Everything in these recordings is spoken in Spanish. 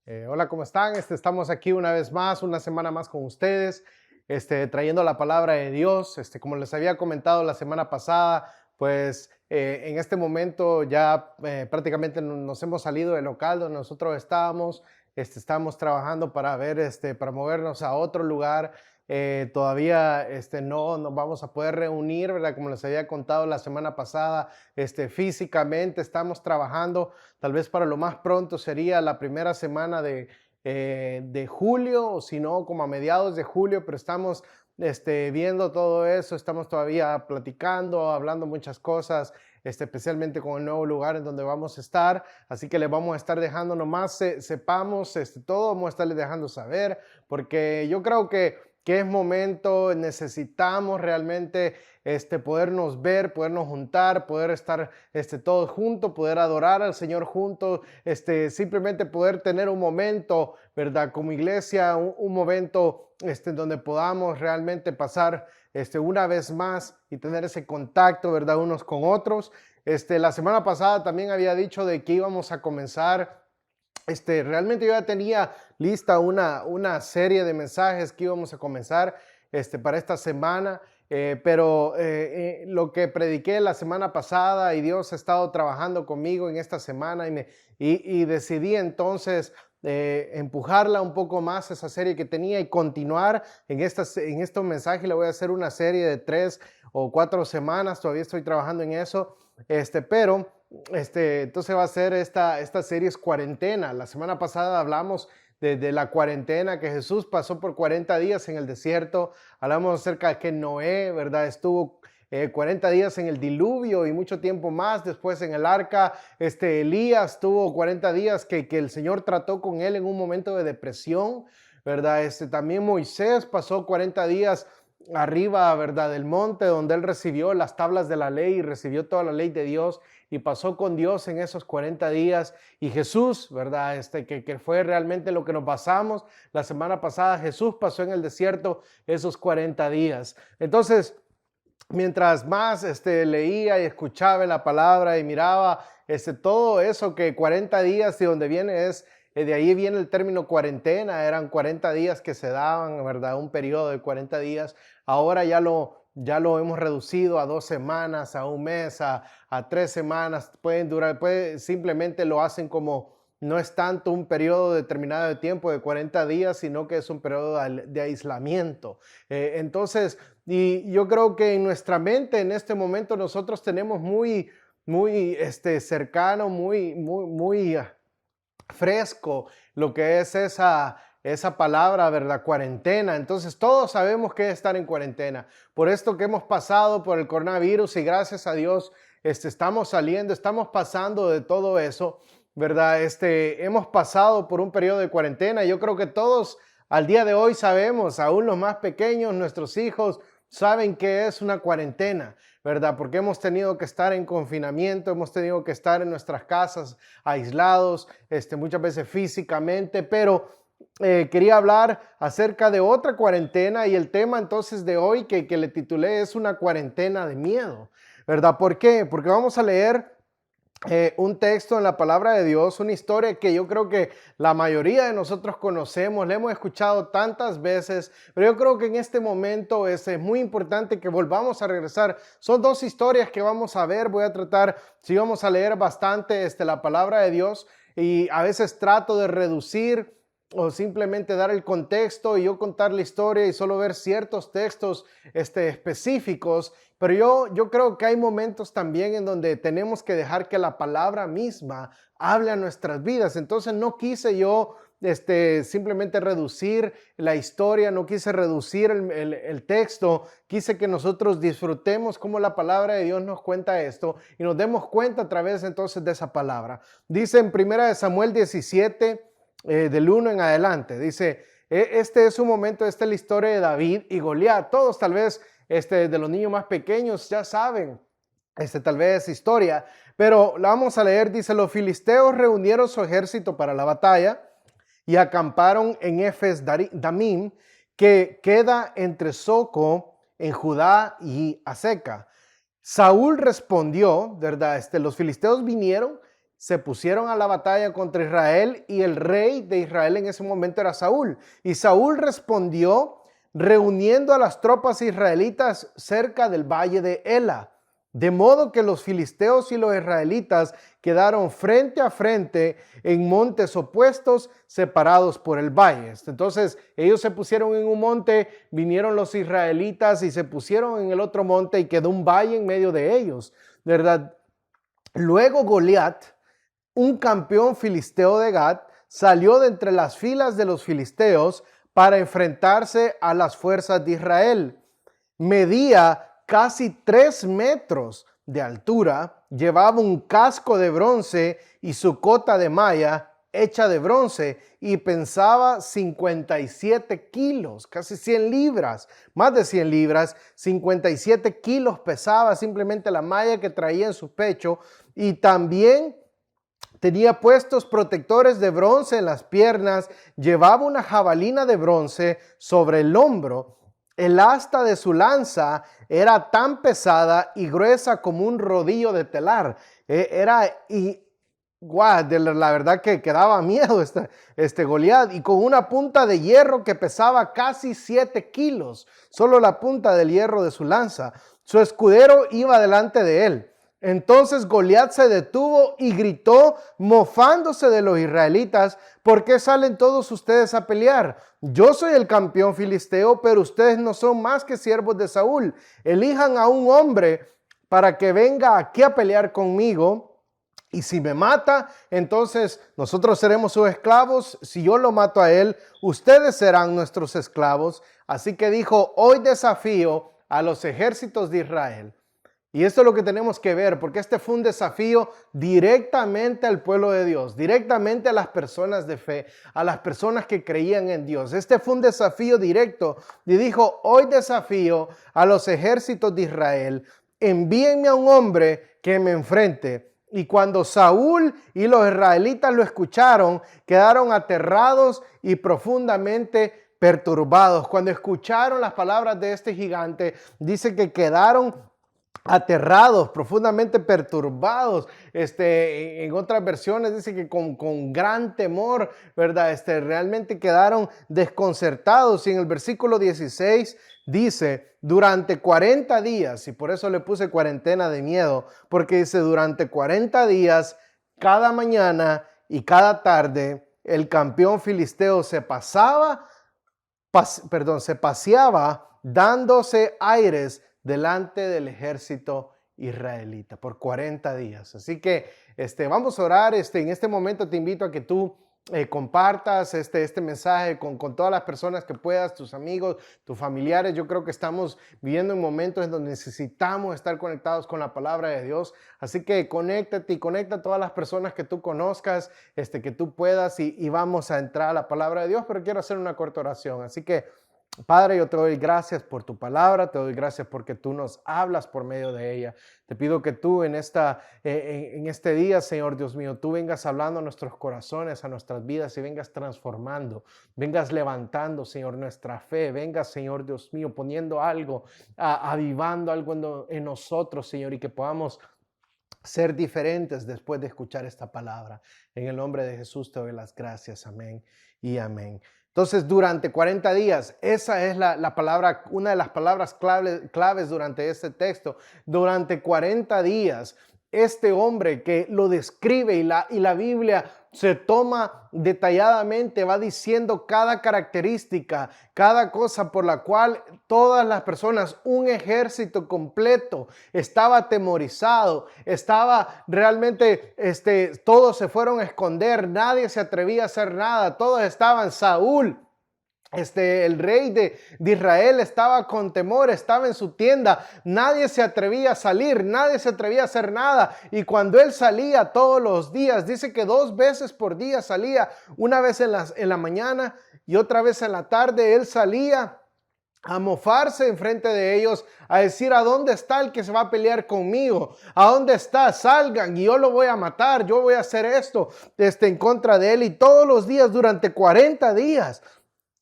Hola, ¿cómo están? Estamos aquí una vez más, una semana más con ustedes, trayendo la palabra de Dios. Como les había comentado la semana pasada, pues en este momento ya prácticamente nos hemos salido del local donde nosotros estábamos. Estamos trabajando para ver, para movernos a otro lugar. Todavía no nos vamos a poder reunir, ¿verdad? Como les había contado la semana pasada, físicamente estamos trabajando. Tal vez para lo más pronto sería la primera semana de julio, o si no, como a mediados de julio, pero estamos viendo todo eso, estamos todavía platicando, hablando muchas cosas, especialmente con el nuevo lugar en donde vamos a estar. Así que les vamos a estar dejando nomás, sepamos todo, vamos a estarles dejando saber, porque yo creo que es momento, necesitamos realmente podernos ver, podernos juntar, poder estar todos juntos, poder adorar al Señor juntos, simplemente poder tener un momento, ¿verdad? Como iglesia, un momento donde podamos realmente pasar una vez más y tener ese contacto, ¿verdad? Unos con otros. La semana pasada también había dicho de que íbamos a comenzar. Realmente yo ya tenía lista una serie de mensajes que íbamos a comenzar para esta semana, pero lo que prediqué la semana pasada y Dios ha estado trabajando conmigo en esta semana y decidí entonces empujarla un poco más, esa serie que tenía, y continuar en estos mensajes. Le voy a hacer una serie de 3 o 4 semanas, todavía estoy trabajando en eso, pero entonces va a ser esta serie es cuarentena. La semana pasada hablamos de la cuarentena, que Jesús pasó por 40 días en el desierto. Hablamos acerca de que Noé, ¿verdad? Estuvo 40 días en el diluvio y mucho tiempo más después en el arca. Elías tuvo 40 días que el Señor trató con él en un momento de depresión, ¿verdad? También Moisés pasó 40 días arriba, ¿verdad? Del monte donde él recibió las tablas de la ley y recibió toda la ley de Dios y pasó con Dios en esos 40 días. Y Jesús, ¿verdad? Que fue realmente lo que nos basamos la semana pasada. Jesús pasó en el desierto esos 40 días. Entonces, mientras más leía y escuchaba la palabra y miraba todo eso, que 40 días de donde viene de ahí viene el término cuarentena. Eran 40 días que se daban, ¿verdad? Un periodo de 40 días. Ahora ya lo hemos reducido a 2 semanas, a un mes, a 3 semanas. Pueden durar, simplemente lo hacen como, no es tanto un periodo determinado de tiempo de 40 días, sino que es un periodo de aislamiento. Entonces, y yo creo que en nuestra mente en este momento nosotros tenemos muy cercano, muy fresco lo que es esa palabra, ¿verdad? Cuarentena. Entonces todos sabemos que es estar en cuarentena. Por esto que hemos pasado por el coronavirus y gracias a Dios estamos saliendo, estamos pasando de todo eso, ¿verdad? Hemos pasado por un periodo de cuarentena. Yo creo que todos al día de hoy sabemos, aún los más pequeños, nuestros hijos, saben que es una cuarentena, ¿verdad? Porque hemos tenido que estar en confinamiento, hemos tenido que estar en nuestras casas aislados, muchas veces físicamente, pero quería hablar acerca de otra cuarentena y el tema entonces de hoy que le titulé es una cuarentena de miedo, ¿verdad? ¿Por qué? Porque vamos a leer un texto en la palabra de Dios, una historia que yo creo que la mayoría de nosotros conocemos, la hemos escuchado tantas veces, pero yo creo que en este momento es muy importante que volvamos a regresar. Son 2 historias que vamos a ver. Voy a tratar, si vamos a leer bastante la palabra de Dios, y a veces trato de reducir o simplemente dar el contexto y yo contar la historia y solo ver ciertos textos específicos. Pero yo creo que hay momentos también en donde tenemos que dejar que la palabra misma hable a nuestras vidas. Entonces no quise yo simplemente reducir la historia, no quise reducir el texto, quise que nosotros disfrutemos cómo la palabra de Dios nos cuenta esto y nos demos cuenta a través entonces de esa palabra. Dice en 1 Samuel 17, del 1 en adelante, dice, este es un momento, esta es la historia de David y Goliat. Todos tal vez de los niños más pequeños ya saben tal vez historia, pero la vamos a leer. Dice, los filisteos reunieron su ejército para la batalla y acamparon en Efes Damim, que queda entre Soco en Judá y Aseca. Saúl respondió, ¿verdad? Los filisteos vinieron, se pusieron a la batalla contra Israel y el rey de Israel en ese momento era Saúl. Y Saúl respondió reuniendo a las tropas israelitas cerca del valle de Ela. De modo que los filisteos y los israelitas quedaron frente a frente en montes opuestos, separados por el valle. Entonces ellos se pusieron en un monte, vinieron los israelitas y se pusieron en el otro monte y quedó un valle en medio de ellos, ¿verdad? Luego Goliat, un campeón filisteo de Gat, salió de entre las filas de los filisteos para enfrentarse a las fuerzas de Israel. Medía casi 3 metros de altura, llevaba un casco de bronce y su cota de malla hecha de bronce y pesaba 57 kilos, casi 100 libras, más de 100 libras, 57 kilos pesaba simplemente la malla que traía en su pecho y también tenía puestos protectores de bronce en las piernas, llevaba una jabalina de bronce sobre el hombro. El asta de su lanza era tan pesada y gruesa como un rodillo de telar. La verdad que daba miedo este Goliat. Y con una punta de hierro que pesaba casi 7 kilos, solo la punta del hierro de su lanza. Su escudero iba delante de él. Entonces Goliat se detuvo y gritó, mofándose de los israelitas: ¿por qué salen todos ustedes a pelear? Yo soy el campeón filisteo, pero ustedes no son más que siervos de Saúl. Elijan a un hombre para que venga aquí a pelear conmigo. Y si me mata, entonces nosotros seremos sus esclavos. Si yo lo mato a él, ustedes serán nuestros esclavos. Así que dijo: hoy desafío a los ejércitos de Israel. Y esto es lo que tenemos que ver, porque este fue un desafío directamente al pueblo de Dios, directamente a las personas de fe, a las personas que creían en Dios. Este fue un desafío directo y dijo: hoy desafío a los ejércitos de Israel, envíenme a un hombre que me enfrente. Y cuando Saúl y los israelitas lo escucharon, quedaron aterrados y profundamente perturbados. Cuando escucharon las palabras de este gigante, dice que quedaron aterrados, profundamente perturbados. En otras versiones dice que con gran temor, ¿verdad? Realmente quedaron desconcertados. Y en el versículo 16 dice: durante 40 días, y por eso le puse cuarentena de miedo, porque dice: durante 40 días, cada mañana y cada tarde, el campeón filisteo se paseaba dándose aires delante del ejército israelita por 40 días. Así que vamos a orar. En este momento te invito a que tú compartas este mensaje con todas las personas que puedas, tus amigos, tus familiares. Yo creo que estamos viviendo en momentos en donde necesitamos estar conectados con la palabra de Dios. Así que conéctate y conecta a todas las personas que tú conozcas, que tú puedas, y vamos a entrar a la palabra de Dios. Pero quiero hacer una corta oración. Así que, Padre, yo te doy gracias por tu palabra, te doy gracias porque tú nos hablas por medio de ella. Te pido que tú en este día, Señor Dios mío, tú vengas hablando a nuestros corazones, a nuestras vidas, y vengas transformando, vengas levantando, Señor, nuestra fe, vengas, Señor Dios mío, poniendo algo, avivando algo en nosotros, Señor, y que podamos ser diferentes después de escuchar esta palabra. En el nombre de Jesús te doy las gracias. Amén y amén. Entonces, durante 40 días, esa es la palabra, una de las palabras claves durante este texto. Durante 40 días, este hombre que lo describe, y la Biblia se toma detalladamente, va diciendo cada característica, cada cosa por la cual todas las personas, un ejército completo, estaba atemorizado, estaba realmente, todos se fueron a esconder, nadie se atrevía a hacer nada, todos estaban. Saúl, el rey de Israel, estaba con temor, estaba en su tienda, nadie se atrevía a salir, nadie se atrevía a hacer nada. Y cuando él salía todos los días, dice que 2 veces por día salía, una vez en la mañana y otra vez en la tarde. Él salía a mofarse enfrente de ellos, a decir: ¿a dónde está el que se va a pelear conmigo? ¿A dónde está? Salgan y yo lo voy a matar, yo voy a hacer esto en contra de él. Y todos los días, durante 40 días,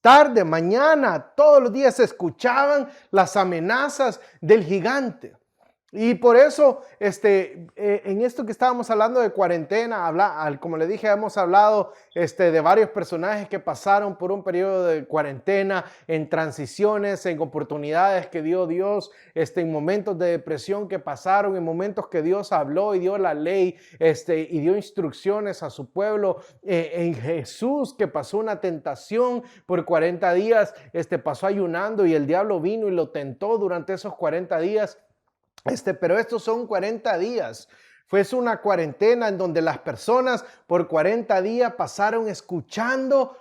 tarde, mañana, todos los días se escuchaban las amenazas del gigante. Y por eso, en esto que estábamos hablando de cuarentena, como le dije, hemos hablado de varios personajes que pasaron por un periodo de cuarentena, en transiciones, en oportunidades que dio Dios, en momentos de depresión que pasaron, en momentos que Dios habló y dio la ley, y dio instrucciones a su pueblo, en Jesús que pasó una tentación por 40 días, pasó ayunando y el diablo vino y lo tentó durante esos 40 días. Pero estos son 40 días. Fue una cuarentena en donde las personas por 40 días pasaron escuchando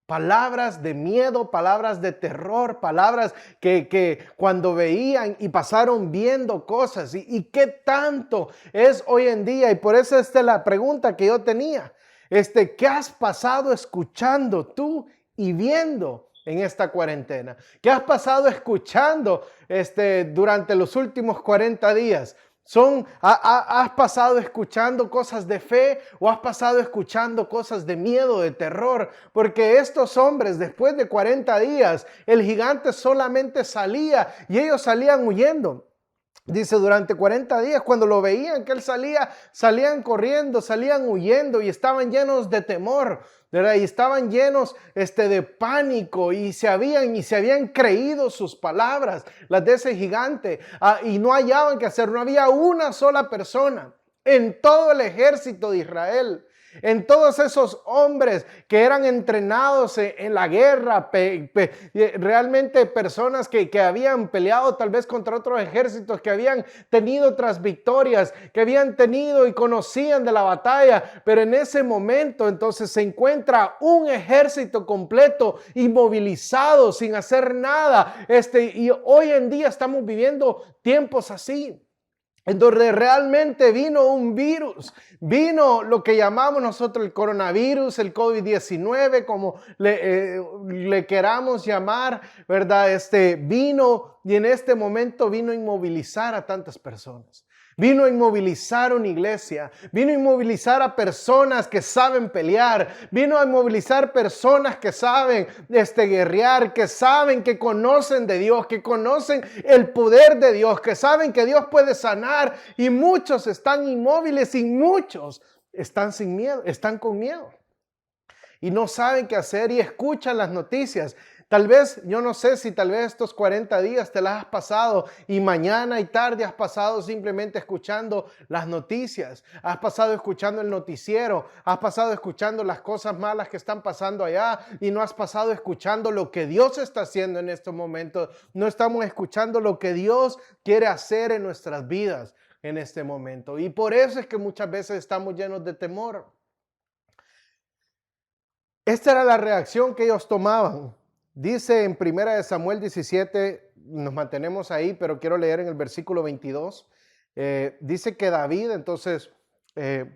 palabras de miedo, palabras de terror, palabras que cuando veían y pasaron viendo cosas. ¿Y qué tanto es hoy en día? Y por eso esta es la pregunta que yo tenía. ¿Qué has pasado escuchando tú y viendo en esta cuarentena? ¿Qué has pasado escuchando durante los últimos 40 días? ¿Has pasado escuchando cosas de fe o has pasado escuchando cosas de miedo, de terror? Porque estos hombres, después de 40 días, el gigante solamente salía y ellos salían huyendo. Dice, durante 40 días, cuando lo veían que él salía, salían corriendo, salían huyendo y estaban llenos de temor, ¿verdad? Y estaban llenos de pánico y se habían creído sus palabras, las de ese gigante, y no hallaban qué hacer. No había una sola persona en todo el ejército de Israel, en todos esos hombres que eran entrenados en la guerra, realmente personas que habían peleado tal vez contra otros ejércitos, que habían tenido otras victorias, que habían tenido y conocían de la batalla, pero en ese momento entonces se encuentra un ejército completo, inmovilizado, sin hacer nada. Y hoy en día estamos viviendo tiempos así, en donde realmente vino un virus, vino lo que llamamos nosotros el coronavirus, el COVID-19, como le queramos llamar, ¿verdad? Vino y en este momento vino a inmovilizar a tantas personas. Vino a inmovilizar una iglesia, vino a inmovilizar a personas que saben pelear, vino a inmovilizar personas que saben guerrear, que saben, que conocen de Dios, que conocen el poder de Dios, que saben que Dios puede sanar, y muchos están inmóviles y muchos están sin miedo, están con miedo y no saben qué hacer y escuchan las noticias. Tal vez, yo no sé si tal vez estos 40 días te las has pasado y mañana y tarde has pasado simplemente escuchando las noticias, has pasado escuchando el noticiero, has pasado escuchando las cosas malas que están pasando allá y no has pasado escuchando lo que Dios está haciendo en estos momentos. No estamos escuchando lo que Dios quiere hacer en nuestras vidas en este momento, y por eso es que muchas veces estamos llenos de temor. Esta era la reacción que ellos tomaban. Dice en 1 Samuel 17, nos mantenemos ahí, pero quiero leer en el versículo 22. Dice que David, entonces,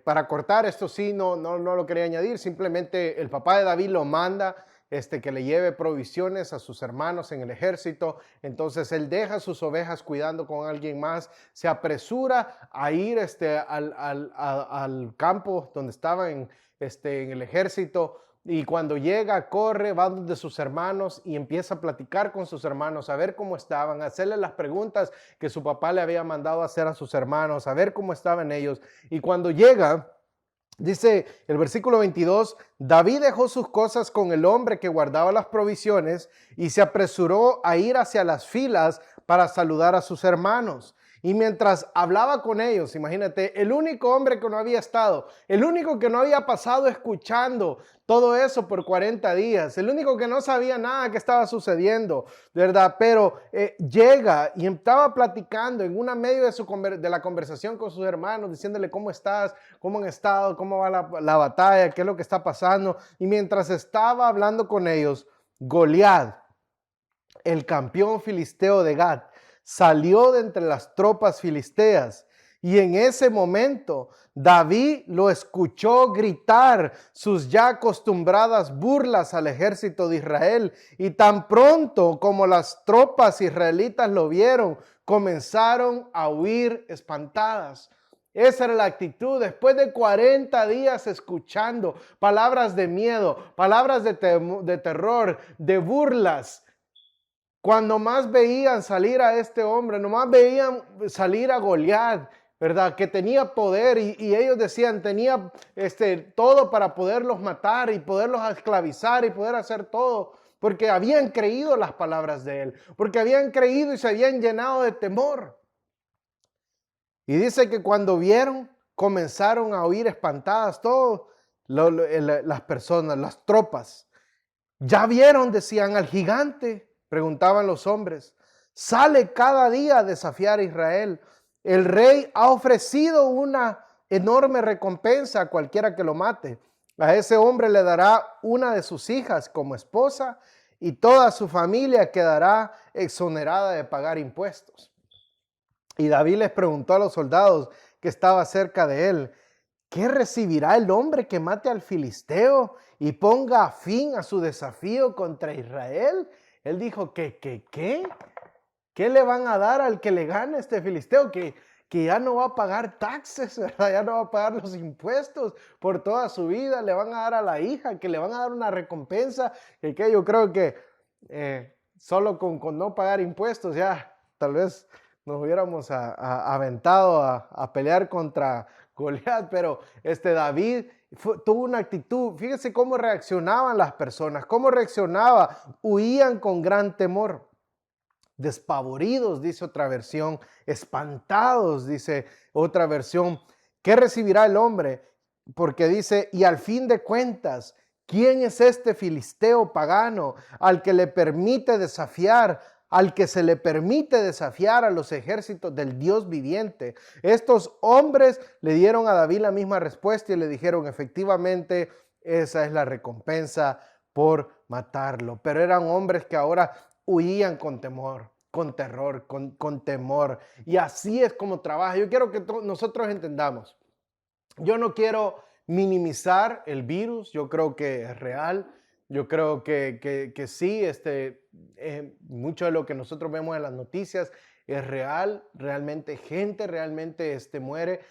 para cortar esto sí, no lo quería añadir, simplemente el papá de David lo manda que le lleve provisiones a sus hermanos en el ejército. Entonces él deja sus ovejas cuidando con alguien más, se apresura a ir al campo donde estaba en el ejército. Y cuando llega, corre, va donde sus hermanos y empieza a platicar con sus hermanos, a ver cómo estaban, a hacerle las preguntas que su papá le había mandado a hacer a sus hermanos, a ver cómo estaban ellos. Y cuando llega, dice el versículo 22, David dejó sus cosas con el hombre que guardaba las provisiones y se apresuró a ir hacia las filas para saludar a sus hermanos. Y mientras hablaba con ellos, imagínate, el único hombre que no había estado, el único que no había pasado escuchando todo eso por 40 días, el único que no sabía nada que estaba sucediendo, ¿verdad? Pero llega y estaba platicando en una medio de la conversación con sus hermanos, diciéndole cómo estás, cómo han estado, cómo va la batalla, qué es lo que está pasando. Y mientras estaba hablando con ellos, Goliat, el campeón filisteo de Gat, salió de entre las tropas filisteas, y en ese momento David lo escuchó gritar sus ya acostumbradas burlas al ejército de Israel, y tan pronto como las tropas israelitas lo vieron, comenzaron a huir espantadas. Esa era la actitud después de 40 días escuchando palabras de miedo, palabras de terror, de burlas. Cuando más veían salir a este hombre, nomás veían salir a Goliat, ¿verdad? Que tenía poder y ellos decían, tenía todo para poderlos matar y poderlos esclavizar y poder hacer todo, porque habían creído las palabras de él, porque habían creído y se habían llenado de temor. Y dice que cuando vieron, comenzaron a huir espantadas todas las personas, las tropas. ¿Ya vieron? Decían, al gigante, preguntaban los hombres. Sale cada día a desafiar a Israel. El rey ha ofrecido una enorme recompensa a cualquiera que lo mate. A ese hombre le dará una de sus hijas como esposa y toda su familia quedará exonerada de pagar impuestos. Y David les preguntó a los soldados que estaba cerca de él, ¿qué recibirá el hombre que mate al filisteo y ponga fin a su desafío contra Israel? Él dijo, ¿qué? ¿Qué le van a dar al que le gane este filisteo? Que ya no va a pagar taxes, ¿verdad? Ya no va a pagar los impuestos por toda su vida. Le van a dar a la hija, que le van a dar una recompensa. Que yo creo que solo con no pagar impuestos ya tal vez nos hubiéramos aventado a pelear contra Goliat, pero David tuvo una actitud. Fíjese cómo reaccionaban las personas, cómo reaccionaba, huían con gran temor. Despavoridos, dice otra versión, espantados, dice otra versión. ¿Qué recibirá el hombre? Porque dice, y al fin de cuentas, ¿quién es este filisteo pagano al que le permite desafiar, al que se le permite desafiar a los ejércitos del Dios viviente? Estos hombres le dieron a David la misma respuesta y le dijeron, efectivamente, esa es la recompensa por matarlo. Pero eran hombres que ahora huían con temor, con terror, con temor. Y así es como trabaja. Yo quiero que nosotros entendamos. Yo no quiero minimizar el virus. Yo creo que es real. Yo creo que sí, mucho de lo que nosotros vemos en las noticias es real. Realmente gente realmente muere.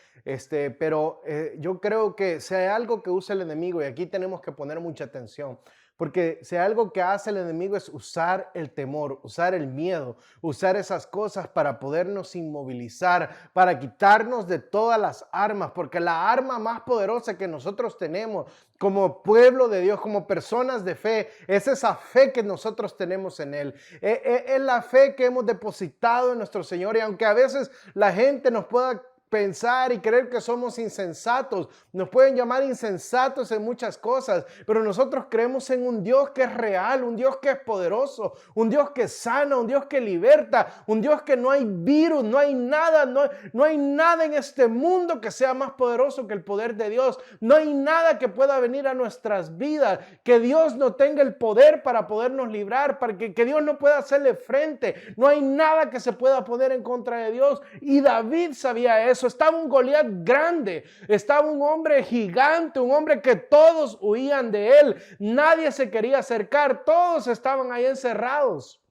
Pero yo creo que si hay algo que usa el enemigo, y aquí tenemos que poner mucha atención, porque si algo que hace el enemigo es usar el temor, usar el miedo, usar esas cosas para podernos inmovilizar, para quitarnos de todas las armas, porque la arma más poderosa que nosotros tenemos como pueblo de Dios, como personas de fe, es esa fe que nosotros tenemos en Él. Es la fe que hemos depositado en nuestro Señor, y aunque a veces la gente nos pueda pensar y creer que somos insensatos, nos pueden llamar insensatos en muchas cosas, pero nosotros creemos en un Dios que es real, un Dios que es poderoso, un Dios que sana, un Dios que liberta, un Dios que no hay virus, no hay nada, no hay nada en este mundo que sea más poderoso que el poder de Dios. No hay nada que pueda venir a nuestras vidas, que Dios no tenga el poder para podernos librar, para que Dios no pueda hacerle frente. No hay nada que se pueda poner en contra de Dios. Y David sabía eso. Estaba un Goliat grande, estaba un hombre gigante, un hombre que todos huían de él. Nadie se quería acercar, todos estaban ahí encerrados.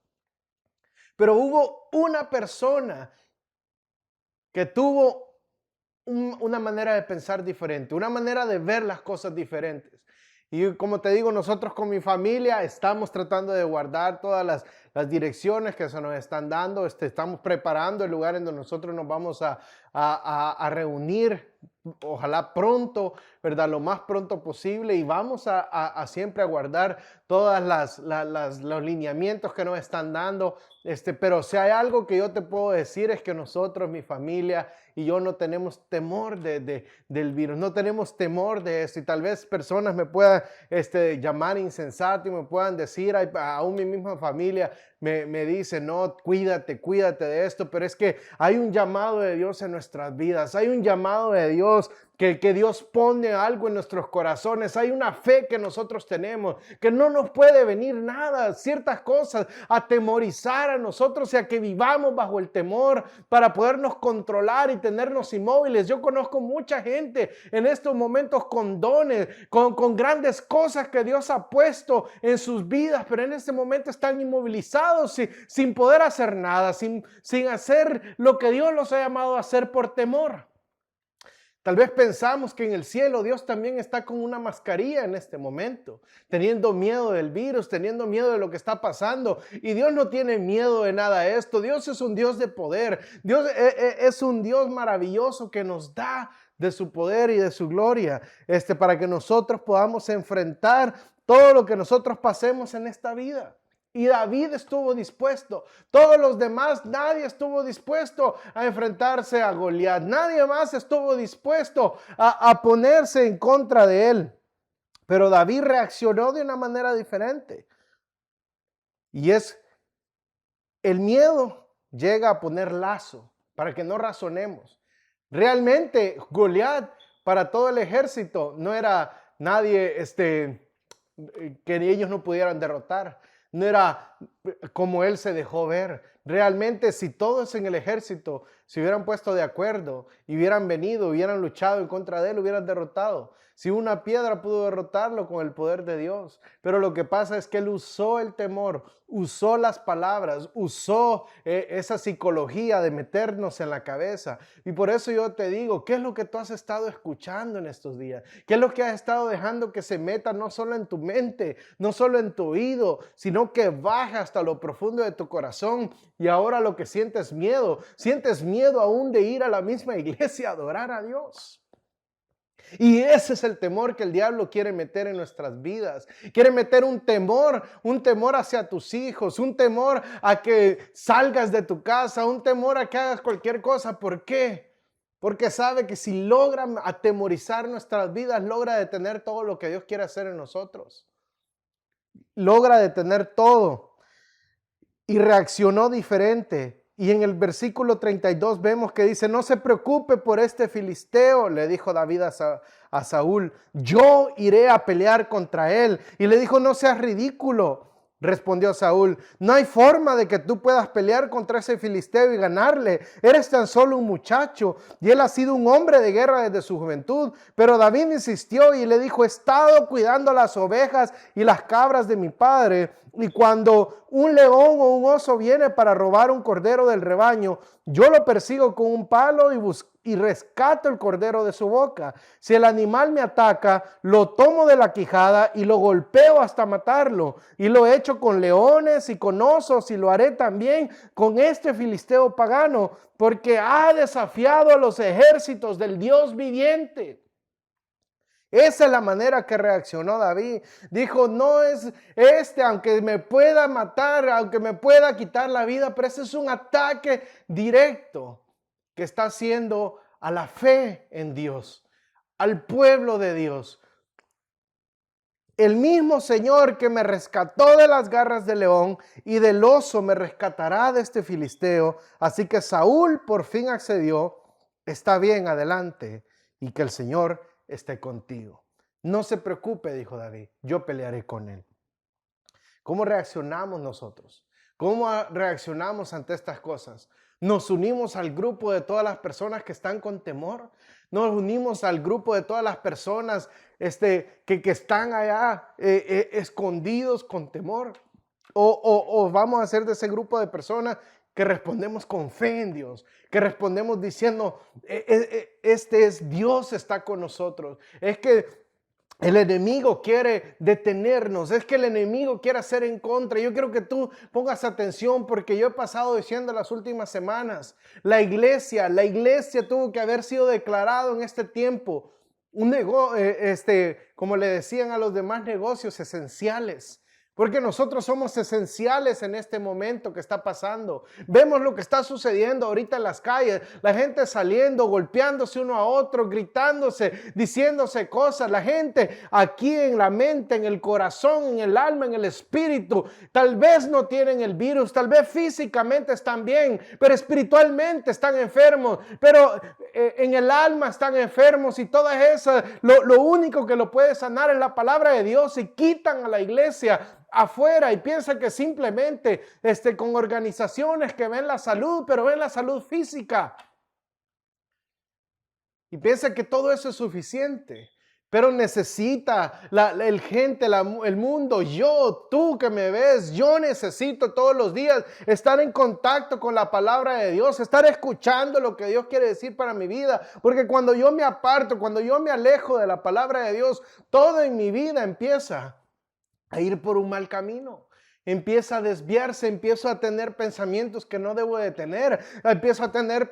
Pero hubo una persona que tuvo una manera de pensar diferente, una manera de ver las cosas diferentes. Y como te digo, nosotros con mi familia estamos tratando de guardar todas las direcciones que se nos están dando. Estamos preparando el lugar en donde nosotros nos vamos a reunir, ojalá pronto, ¿verdad? Lo más pronto posible, y vamos a siempre a guardar todas los lineamientos que nos están dando. Pero si hay algo que yo te puedo decir es que nosotros, mi familia y yo, no tenemos temor del virus, no tenemos temor de esto. Y tal vez personas me puedan llamar insensato y me puedan decir, aún mi misma familia me dice, no, cuídate de esto, pero es que hay un llamado de Dios en nuestras vidas, hay un llamado de Dios que Dios pone algo en nuestros corazones. Hay una fe que nosotros tenemos, que no nos puede venir nada, ciertas cosas, atemorizar a nosotros y a que vivamos bajo el temor para podernos controlar y tenernos inmóviles. Yo conozco mucha gente en estos momentos con dones, con grandes cosas que Dios ha puesto en sus vidas, pero en este momento están inmovilizados sin poder hacer nada, sin hacer lo que Dios los ha llamado a hacer por temor. Tal vez pensamos que en el cielo Dios también está con una mascarilla en este momento, teniendo miedo del virus, teniendo miedo de lo que está pasando. Y Dios no tiene miedo de nada de esto. Dios es un Dios de poder. Dios es un Dios maravilloso que nos da de su poder y de su gloria, para que nosotros podamos enfrentar todo lo que nosotros pasemos en esta vida. Y David estuvo dispuesto. Todos los demás, nadie estuvo dispuesto a enfrentarse a Goliat. Nadie más estuvo dispuesto a ponerse en contra de él. Pero David reaccionó de una manera diferente. Y es, el miedo llega a poner lazo para que no razonemos. Realmente Goliat para todo el ejército no era nadie que ellos no pudieran derrotar. No era como él se dejó ver. Realmente, si todos en el ejército se hubieran puesto de acuerdo y hubieran venido, hubieran luchado en contra de él, hubieran derrotado. Si una piedra pudo derrotarlo con el poder de Dios. Pero lo que pasa es que él usó el temor, usó las palabras, usó esa psicología de meternos en la cabeza. Y por eso yo te digo, ¿qué es lo que tú has estado escuchando en estos días? ¿Qué es lo que has estado dejando que se meta no solo en tu mente, no solo en tu oído, sino que baja hasta lo profundo de tu corazón? Y ahora lo que sientes miedo aún de ir a la misma iglesia a adorar a Dios. Y ese es el temor que el diablo quiere meter en nuestras vidas. Quiere meter un temor hacia tus hijos, un temor a que salgas de tu casa, un temor a que hagas cualquier cosa. ¿Por qué? Porque sabe que si logra atemorizar nuestras vidas, logra detener todo lo que Dios quiere hacer en nosotros. Logra detener todo. Y reaccionó diferente. Y en el versículo 32 vemos que dice, no se preocupe por este filisteo, le dijo David a Saúl, yo iré a pelear contra él. Y le dijo, no seas ridículo. Respondió Saúl, no hay forma de que tú puedas pelear contra ese filisteo y ganarle. Eres tan solo un muchacho y él ha sido un hombre de guerra desde su juventud. Pero David insistió y le dijo, he estado cuidando las ovejas y las cabras de mi padre. Y cuando un león o un oso viene para robar un cordero del rebaño, yo lo persigo con un palo y rescato el cordero de su boca. Si el animal me ataca, lo tomo de la quijada y lo golpeo hasta matarlo. Y lo he hecho con leones y con osos y lo haré también con este filisteo pagano, porque ha desafiado a los ejércitos del Dios viviente. Esa es la manera que reaccionó David. Dijo, no es aunque me pueda matar, aunque me pueda quitar la vida, pero ese es un ataque directo que está haciendo a la fe en Dios, al pueblo de Dios. El mismo Señor que me rescató de las garras del león y del oso me rescatará de este filisteo. Así que Saúl por fin accedió. Está bien, adelante, y que el Señor esté contigo. No se preocupe, dijo David, yo pelearé con él. ¿Cómo reaccionamos nosotros? ¿Cómo reaccionamos ante estas cosas? ¿Nos unimos al grupo de todas las personas que están con temor? ¿Nos unimos al grupo de todas las personas que están allá escondidos con temor? ¿O vamos a ser de ese grupo de personas que respondemos con fe en Dios, que respondemos diciendo, Dios está con nosotros? Es que el enemigo quiere detenernos, es que el enemigo quiere hacer en contra. Yo quiero que tú pongas atención porque yo he pasado diciendo las últimas semanas, la iglesia tuvo que haber sido declarado en este tiempo un negocio, como le decían a los demás negocios esenciales. Porque nosotros somos esenciales en este momento que está pasando. Vemos lo que está sucediendo ahorita en las calles. La gente saliendo, golpeándose uno a otro, gritándose, diciéndose cosas. La gente aquí en la mente, en el corazón, en el alma, en el espíritu. Tal vez no tienen el virus, tal vez físicamente están bien, pero espiritualmente están enfermos. Pero en el alma están enfermos y todas esas, lo único que lo puede sanar es la palabra de Dios y quitan a la iglesia afuera y piensa que simplemente con organizaciones que ven la salud, pero ven la salud física. Y piensa que todo eso es suficiente. Pero necesita el gente, el mundo, yo, tú que me ves, yo necesito todos los días estar en contacto con la palabra de Dios, estar escuchando lo que Dios quiere decir para mi vida. Porque cuando yo me aparto, cuando yo me alejo de la palabra de Dios, todo en mi vida empieza a ir por un mal camino. Empieza a desviarse, empiezo a tener pensamientos que no debo de tener, empiezo a tener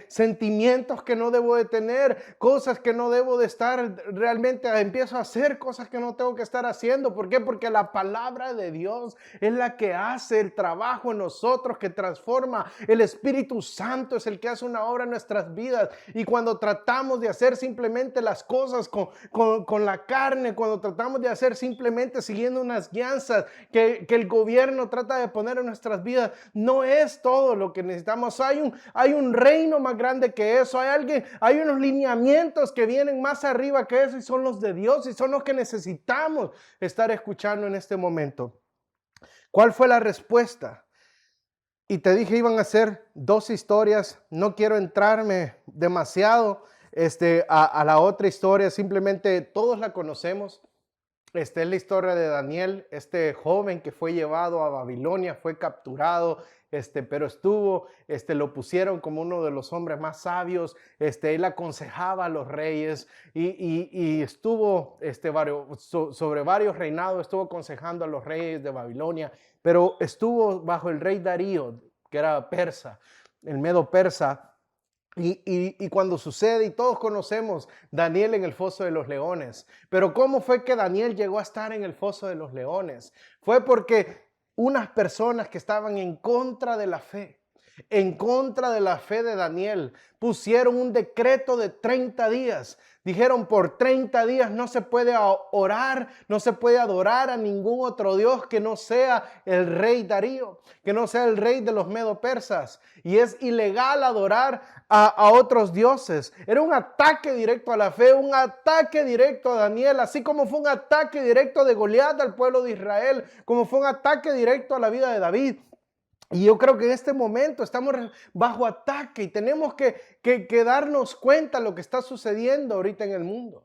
sentimientos que no debo de tener, cosas que no debo de estar realmente, empiezo a hacer cosas que no tengo que estar haciendo. ¿Por qué? Porque la palabra de Dios es la que hace el trabajo en nosotros, que transforma. El Espíritu Santo es el que hace una obra en nuestras vidas. Y cuando tratamos de hacer simplemente las cosas con la carne, cuando tratamos de hacer simplemente siguiendo unas guianzas que el gobierno trata de poner en nuestras vidas, no es todo lo que necesitamos. Hay un reino más grande que eso. Hay unos lineamientos que vienen más arriba que eso, y son los de Dios, y son los que necesitamos estar escuchando en este momento. ¿Cuál fue la respuesta? Y te dije, iban a ser 2 historias. No quiero entrarme demasiado a la otra historia. Simplemente todos la conocemos. Es la historia de Daniel, este joven que fue llevado a Babilonia, fue capturado, pero lo pusieron como uno de los hombres más sabios. Él aconsejaba a los reyes y estuvo sobre varios reinados, estuvo aconsejando a los reyes de Babilonia, pero estuvo bajo el rey Darío, que era persa, el medo persa. Y cuando sucede, y todos conocemos Daniel en el foso de los leones, pero ¿cómo fue que Daniel llegó a estar en el foso de los leones? Fue porque unas personas que estaban en contra de la fe de Daniel, pusieron un decreto de 30 días. Dijeron, por 30 días no se puede orar, no se puede adorar a ningún otro Dios que no sea el rey Darío, que no sea el rey de los medo-persas. Y es ilegal adorar a otros dioses. Era un ataque directo a la fe, un ataque directo a Daniel, así como fue un ataque directo de Goliat al pueblo de Israel, como fue un ataque directo a la vida de David. Y yo creo que en este momento estamos bajo ataque y tenemos que darnos cuenta de lo que está sucediendo ahorita en el mundo.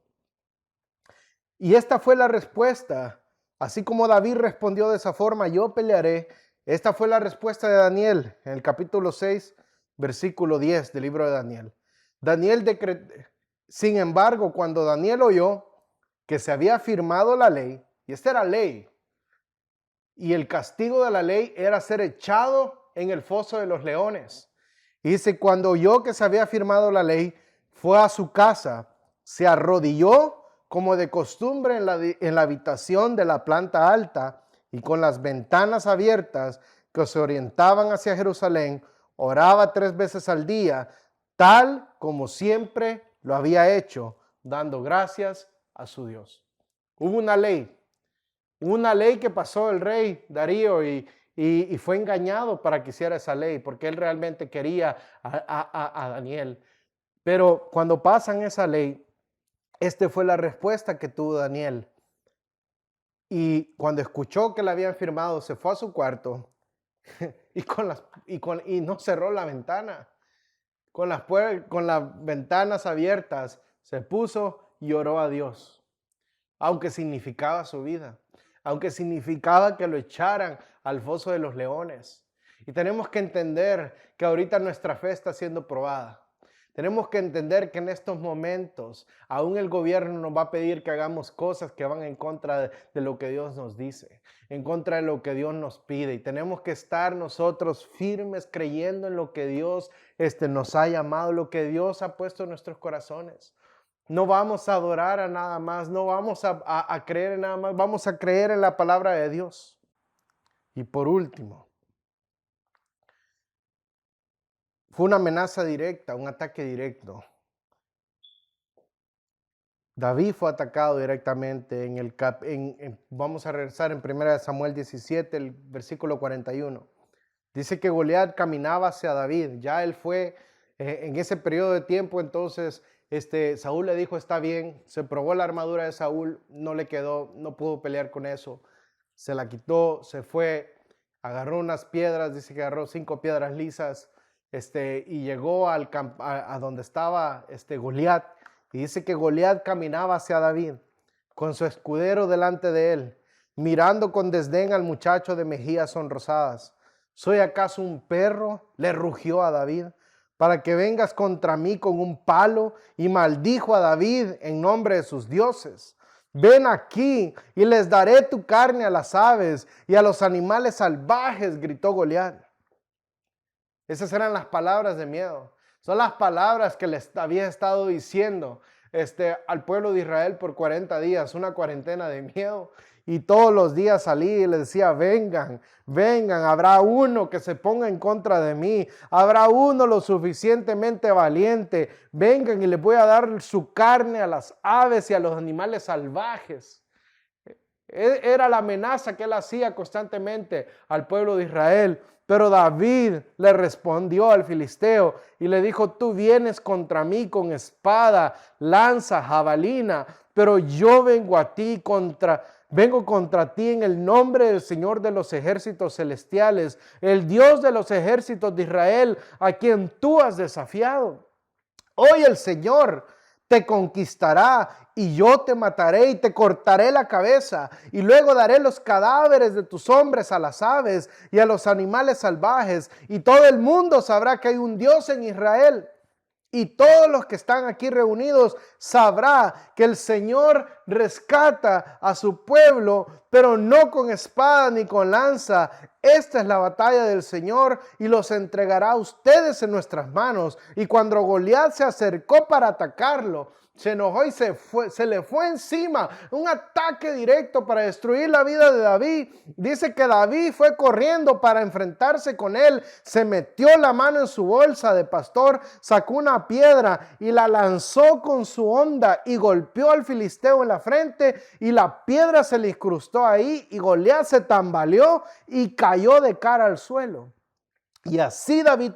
Y esta fue la respuesta. Así como David respondió de esa forma, yo pelearé. Esta fue la respuesta de Daniel en el capítulo 6, versículo 10 del libro de Daniel. Sin embargo, cuando Daniel oyó que se había firmado la ley, y esta era ley, y el castigo de la ley era ser echado en el foso de los leones. Y dice, cuando oyó que se había firmado la ley, fue a su casa, se arrodilló como de costumbre en la habitación de la planta alta y con las ventanas abiertas que se orientaban hacia Jerusalén, oraba 3 veces al día, tal como siempre lo había hecho, dando gracias a su Dios. Hubo una ley que pasó el rey Darío y fue engañado para que hiciera esa ley, porque él realmente quería a Daniel. Pero cuando pasan esa ley, esta fue la respuesta que tuvo Daniel. Y cuando escuchó que la habían firmado, se fue a su cuarto y no cerró la ventana. Con las ventanas abiertas, se puso y oró a Dios, aunque significaba su vida, aunque significaba que lo echaran al foso de los leones. Y tenemos que entender que ahorita nuestra fe está siendo probada. Tenemos que entender que en estos momentos aún el gobierno nos va a pedir que hagamos cosas que van en contra de lo que Dios nos dice, en contra de lo que Dios nos pide. Y tenemos que estar nosotros firmes creyendo en lo que Dios nos ha llamado, lo que Dios ha puesto en nuestros corazones. No vamos a adorar a nada más, no vamos a creer en nada más, vamos a creer en la palabra de Dios. Y por último, fue una amenaza directa, un ataque directo. David fue atacado directamente vamos a regresar en 1 Samuel 17, el versículo 41. Dice que Goliat caminaba hacia David, ya él fue en ese periodo de tiempo. Entonces Saúl le dijo, está bien, se probó la armadura de Saúl, no le quedó, no pudo pelear con eso, se la quitó, se fue, agarró unas piedras, dice que agarró 5 piedras lisas, y llegó a donde estaba Goliat, Y dice que Goliat caminaba hacia David con su escudero delante de él, mirando con desdén al muchacho de mejillas sonrosadas. ¿Soy acaso un perro?, le rugió a David, para que vengas contra mí con un palo. Y maldijo a David en nombre de sus dioses. Ven aquí y les daré tu carne a las aves y a los animales salvajes, gritó Goliat. Esas eran las palabras de miedo. Son las palabras que les había estado diciendo al pueblo de Israel por 40 días, una cuarentena de miedo. Y todos los días salía y les decía, vengan, vengan, habrá uno que se ponga en contra de mí, habrá uno lo suficientemente valiente, vengan y les voy a dar su carne a las aves y a los animales salvajes. Era la amenaza que él hacía constantemente al pueblo de Israel. Pero David le respondió al filisteo y le dijo, tú vienes contra mí con espada, lanza, jabalina, pero yo vengo contra ti en el nombre del Señor de los ejércitos celestiales, el Dios de los ejércitos de Israel, a quien tú has desafiado. Hoy el Señor te conquistará y yo te mataré y te cortaré la cabeza, y luego daré los cadáveres de tus hombres a las aves y a los animales salvajes, y todo el mundo sabrá que hay un Dios en Israel. Y todos los que están aquí reunidos sabrá que el Señor rescata a su pueblo, pero no con espada ni con lanza. Esta es la batalla del Señor y los entregará a ustedes en nuestras manos. Y cuando Goliat se acercó para atacarlo, se enojó y se le fue encima. Un ataque directo para destruir la vida de David. Dice que David fue corriendo para enfrentarse con él. Se metió la mano en su bolsa de pastor, sacó una piedra y la lanzó con su honda y golpeó al filisteo en la frente, y la piedra se le incrustó ahí y Goliat se tambaleó y cayó de cara al suelo. Y así David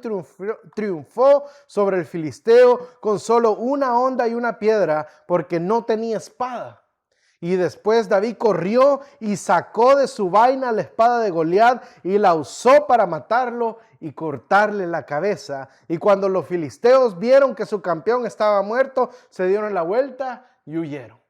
triunfó sobre el filisteo con solo una honda y una piedra, porque no tenía espada. Y después David corrió y sacó de su vaina la espada de Goliat y la usó para matarlo y cortarle la cabeza. Y cuando los filisteos vieron que su campeón estaba muerto, se dieron la vuelta y huyeron.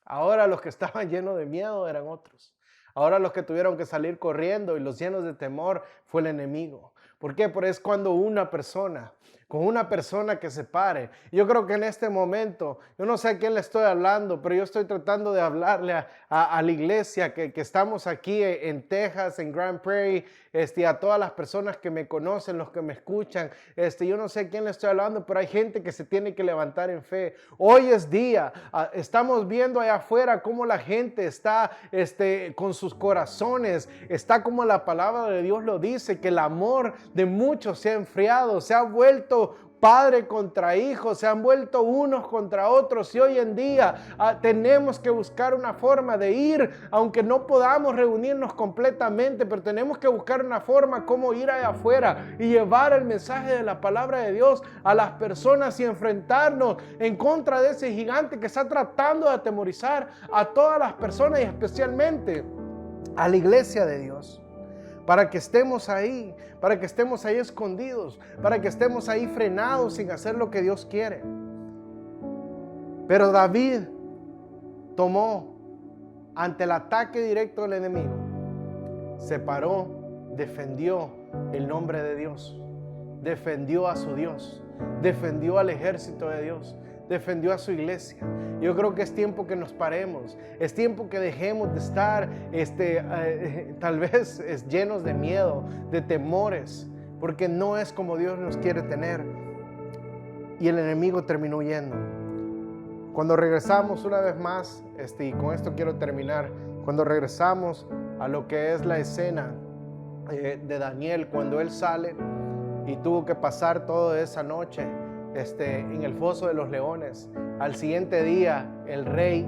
Ahora los que estaban llenos de miedo eran otros. Ahora los que tuvieron que salir corriendo y los llenos de temor fue el enemigo. ¿Por qué? Porque es cuando con una persona que se pare. Yo creo que en este momento, yo no sé a quién le estoy hablando, pero yo estoy tratando de hablarle a la iglesia que estamos aquí en Texas, en Grand Prairie, a todas las personas que me conocen, los que me escuchan. Yo no sé a quién le estoy hablando, pero hay gente que se tiene que levantar en fe. Hoy es día. Estamos viendo allá afuera cómo la gente está con sus corazones. Está como la palabra de Dios lo dice, que el amor de muchos se ha enfriado, se ha vuelto padre contra hijo, se han vuelto unos contra otros. Y hoy en día tenemos que buscar una forma de ir, aunque no podamos reunirnos completamente, pero tenemos que buscar una forma como ir allá afuera y llevar el mensaje de la palabra de Dios a las personas y enfrentarnos en contra de ese gigante que está tratando de atemorizar a todas las personas y especialmente a la iglesia de Dios. Para que estemos ahí escondidos, para que estemos ahí frenados sin hacer lo que Dios quiere. Pero David tomó ante el ataque directo del enemigo, se paró, defendió el nombre de Dios, defendió a su Dios, defendió al ejército de Dios, defendió a su iglesia. Yo creo que es tiempo que nos paremos, es tiempo que dejemos de estar tal vez llenos de miedo, de temores, porque no es como Dios nos quiere tener. Y el enemigo terminó huyendo. Cuando regresamos una vez más, y con esto quiero terminar, cuando regresamos a lo que es la escena de Daniel, cuando él sale y tuvo que pasar toda esa noche en el foso de los leones. Al siguiente día el rey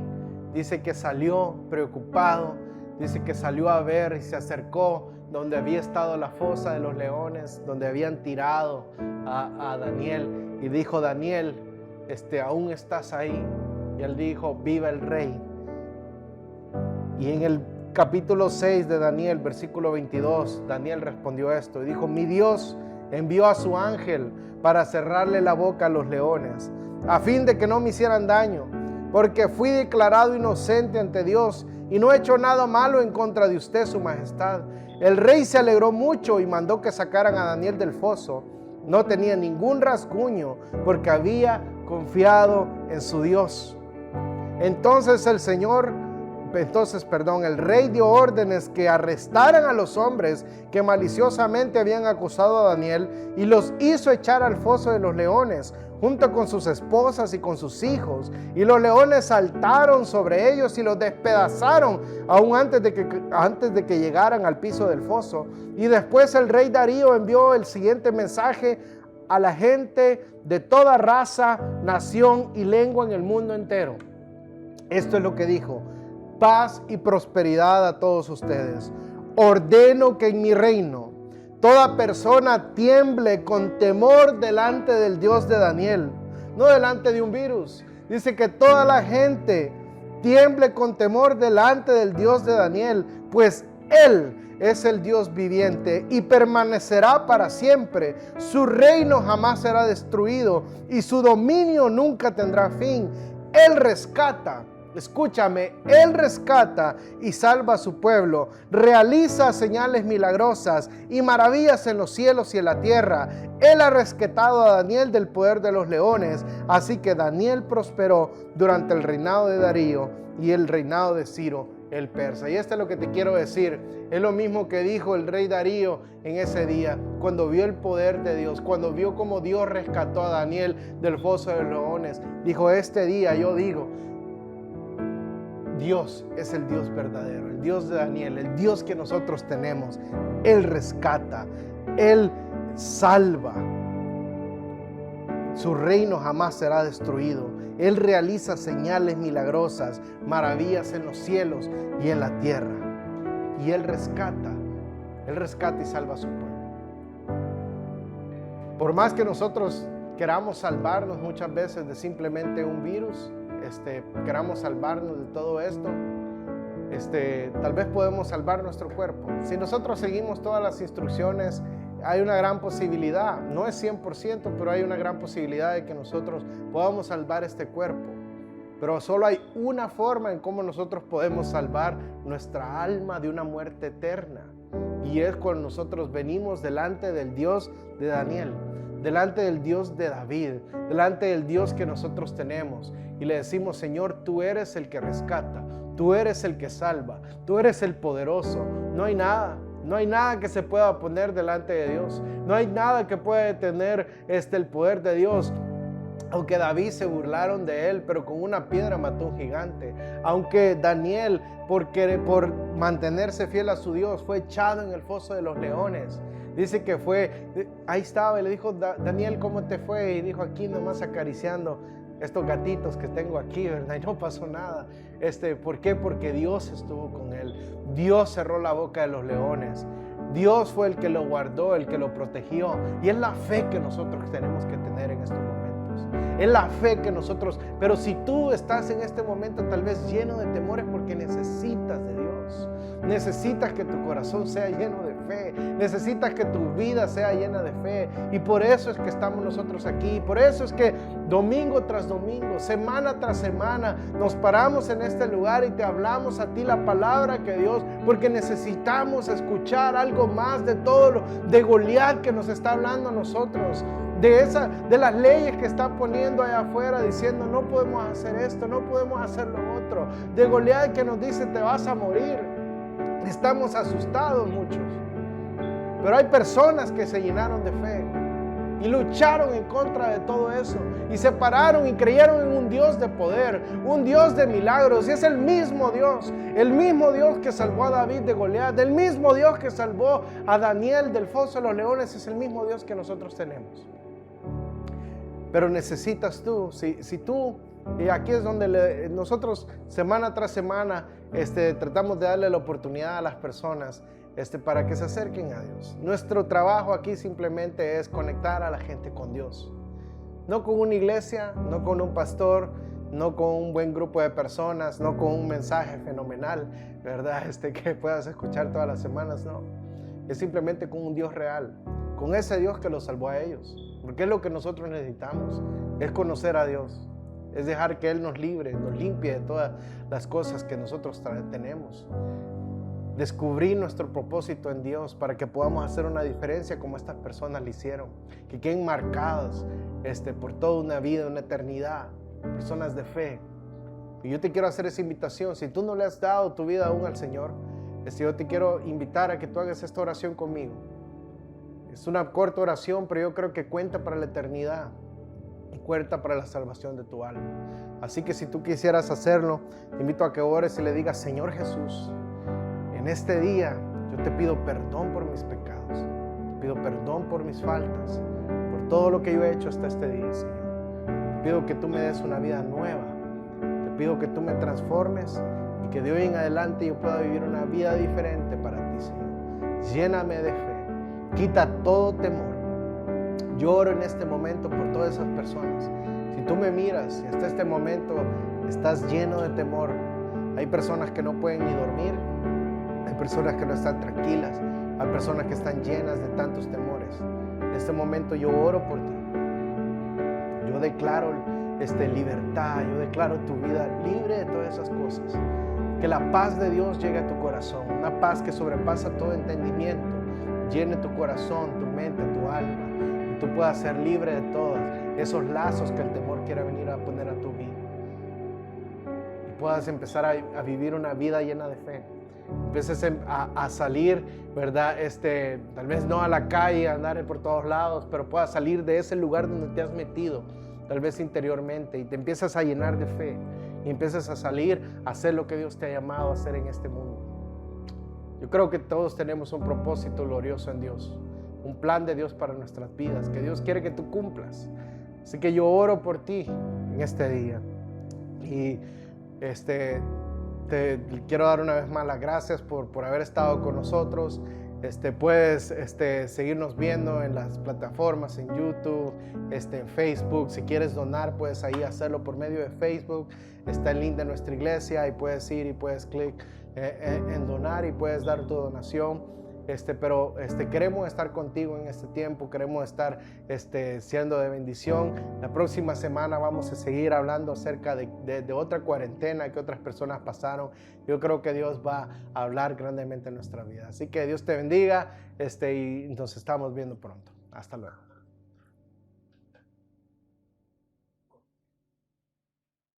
dice que salió preocupado, dice que salió a ver y se acercó donde había estado la fosa de los leones, donde habían tirado a Daniel, y dijo: Daniel, aún estás ahí. Y él dijo: viva el rey. Y en el capítulo 6 de Daniel, versículo 22, Daniel respondió esto y dijo: mi Dios envió a su ángel para cerrarle la boca a los leones, a fin de que no me hicieran daño, porque fui declarado inocente ante Dios y no he hecho nada malo en contra de usted, su majestad. El rey se alegró mucho y mandó que sacaran a Daniel del foso. No tenía ningún rasguño porque había confiado en su Dios. Entonces el rey dio órdenes que arrestaran a los hombres que maliciosamente habían acusado a Daniel y los hizo echar al foso de los leones, junto con sus esposas y con sus hijos. Y los leones saltaron sobre ellos y los despedazaron, aún antes de que llegaran al piso del foso. Y después el rey Darío envió el siguiente mensaje a la gente de toda raza, nación y lengua en el mundo entero. Esto es lo que dijo: paz y prosperidad a todos ustedes. Ordeno que en mi reino toda persona tiemble con temor delante del Dios de Daniel, no delante de un virus. Dice que toda la gente tiemble con temor delante del Dios de Daniel, pues Él es el Dios viviente y permanecerá para siempre. Su reino jamás será destruido y su dominio nunca tendrá fin. Él rescata. Escúchame, Él rescata y salva a su pueblo, realiza señales milagrosas y maravillas en los cielos y en la tierra. Él ha rescatado a Daniel del poder de los leones, así que Daniel prosperó durante el reinado de Darío y el reinado de Ciro el persa. Y esto es lo que te quiero decir, es lo mismo que dijo el rey Darío en ese día, cuando vio el poder de Dios, cuando vio cómo Dios rescató a Daniel del foso de los leones. Dijo: este día yo digo, Dios es el Dios verdadero, el Dios de Daniel, el Dios que nosotros tenemos. Él rescata, Él salva. Su reino jamás será destruido. Él realiza señales milagrosas, maravillas en los cielos y en la tierra. Y Él rescata y salva a su pueblo. Por más que nosotros queramos salvarnos muchas veces de simplemente un virus, queramos salvarnos de todo esto, tal vez podemos salvar nuestro cuerpo. Si nosotros seguimos todas las instrucciones, hay una gran posibilidad, no es 100%, pero hay una gran posibilidad de que nosotros podamos salvar este cuerpo. Pero solo hay una forma en cómo nosotros podemos salvar nuestra alma de una muerte eterna. Y es cuando nosotros venimos delante del Dios de Daniel, delante del Dios de David, delante del Dios que nosotros tenemos. Y le decimos: Señor, tú eres el que rescata, tú eres el que salva, tú eres el poderoso. No hay nada que se pueda poner delante de Dios. No hay nada que pueda detener el poder de Dios. Aunque David se burlaron de él, pero con una piedra mató un gigante. Aunque Daniel, por mantenerse fiel a su Dios, fue echado en el foso de los leones. Dice que ahí estaba y le dijo: Daniel, ¿cómo te fue? Y dijo: aquí nomás acariciando estos gatitos que tengo aquí, ¿verdad? Y no pasó nada. ¿Por qué? Porque Dios estuvo con él. Dios cerró la boca de los leones. Dios fue el que lo guardó, el que lo protegió. Y es la fe que nosotros tenemos que tener en estos momentos. Es la fe que nosotros... Pero si tú estás en este momento tal vez lleno de temores, porque necesitas de Dios. Necesitas que tu corazón sea lleno de fe. Necesitas que tu vida sea llena de fe. Y por eso es que estamos nosotros aquí. Por eso es que domingo tras domingo, semana tras semana, nos paramos en este lugar y te hablamos a ti la palabra que Dios, porque necesitamos escuchar algo más de todo lo de Goliat que nos está hablando a nosotros. De las leyes que está poniendo allá afuera, diciendo: no podemos hacer esto, no podemos hacer lo otro. De Goliat que nos dice: te vas a morir. Estamos asustados muchos. Pero hay personas que se llenaron de fe y lucharon en contra de todo eso. Y se pararon y creyeron en un Dios de poder, un Dios de milagros. Y es el mismo Dios que salvó a David de Goliat, el mismo Dios que salvó a Daniel del foso de los leones, es el mismo Dios que nosotros tenemos. Pero necesitas tú, si tú, y aquí es donde nosotros semana tras semana tratamos de darle la oportunidad a las personas para que se acerquen a Dios. Nuestro trabajo aquí simplemente es conectar a la gente con Dios. No con una iglesia, no con un pastor, no con un buen grupo de personas, no con un mensaje fenomenal, ¿verdad? Que puedas escuchar todas las semanas, no. Es simplemente con un Dios real, con ese Dios que los salvó a ellos. Porque es lo que nosotros necesitamos, es conocer a Dios, es dejar que Él nos libre, nos limpie de todas las cosas que nosotros tenemos. Descubrir nuestro propósito en Dios para que podamos hacer una diferencia como estas personas lo hicieron, que queden marcadas por toda una vida, una eternidad, personas de fe. Y yo te quiero hacer esa invitación. Si tú no le has dado tu vida aún al Señor, yo te quiero invitar a que tú hagas esta oración conmigo. Es una corta oración, pero yo creo que cuenta para la eternidad y cuenta para la salvación de tu alma. Así que si tú quisieras hacerlo, te invito a que ores y le digas: Señor Jesús, en este día yo te pido perdón por mis pecados, te pido perdón por mis faltas, por todo lo que yo he hecho hasta este día, Señor. Te pido que tú me des una vida nueva, te pido que tú me transformes y que de hoy en adelante yo pueda vivir una vida diferente para ti, Señor. Lléname de fe, quita todo temor. Yo oro en este momento por todas esas personas. Si tú me miras y hasta este momento estás lleno de temor, hay personas que no pueden ni dormir, hay personas que no están tranquilas, hay personas que están llenas de tantos temores. En este momento yo oro por ti. Yo declaro libertad, yo declaro tu vida libre de todas esas cosas. Que la paz de Dios llegue a tu corazón, una paz que sobrepasa todo entendimiento, llene tu corazón, tu mente, tu alma, y tú puedas ser libre de todos esos lazos que el temor quiera venir a poner a tu vida. Y puedas empezar a vivir una vida llena de fe. Empieces a salir, ¿verdad? Tal vez no a la calle, a andar por todos lados, pero puedas salir de ese lugar donde te has metido, tal vez interiormente, y te empiezas a llenar de fe, y empiezas a salir a hacer lo que Dios te ha llamado a hacer en este mundo. Yo creo que todos tenemos un propósito glorioso en Dios, un plan de Dios para nuestras vidas, que Dios quiere que tú cumplas. Así que yo oro por ti en este día. Y te quiero dar una vez más las gracias por haber estado con nosotros. Puedes seguirnos viendo en las plataformas, en YouTube, en Facebook. Si quieres donar, puedes ahí hacerlo por medio de Facebook. Está el link de nuestra iglesia y puedes ir y puedes clic en donar y puedes dar tu donación. Pero queremos estar contigo en este tiempo, queremos estar siendo de bendición. La próxima semana vamos a seguir hablando acerca de otra cuarentena que otras personas pasaron. Yo creo que Dios va a hablar grandemente en nuestra vida. Así que Dios te bendiga y nos estamos viendo pronto. Hasta luego.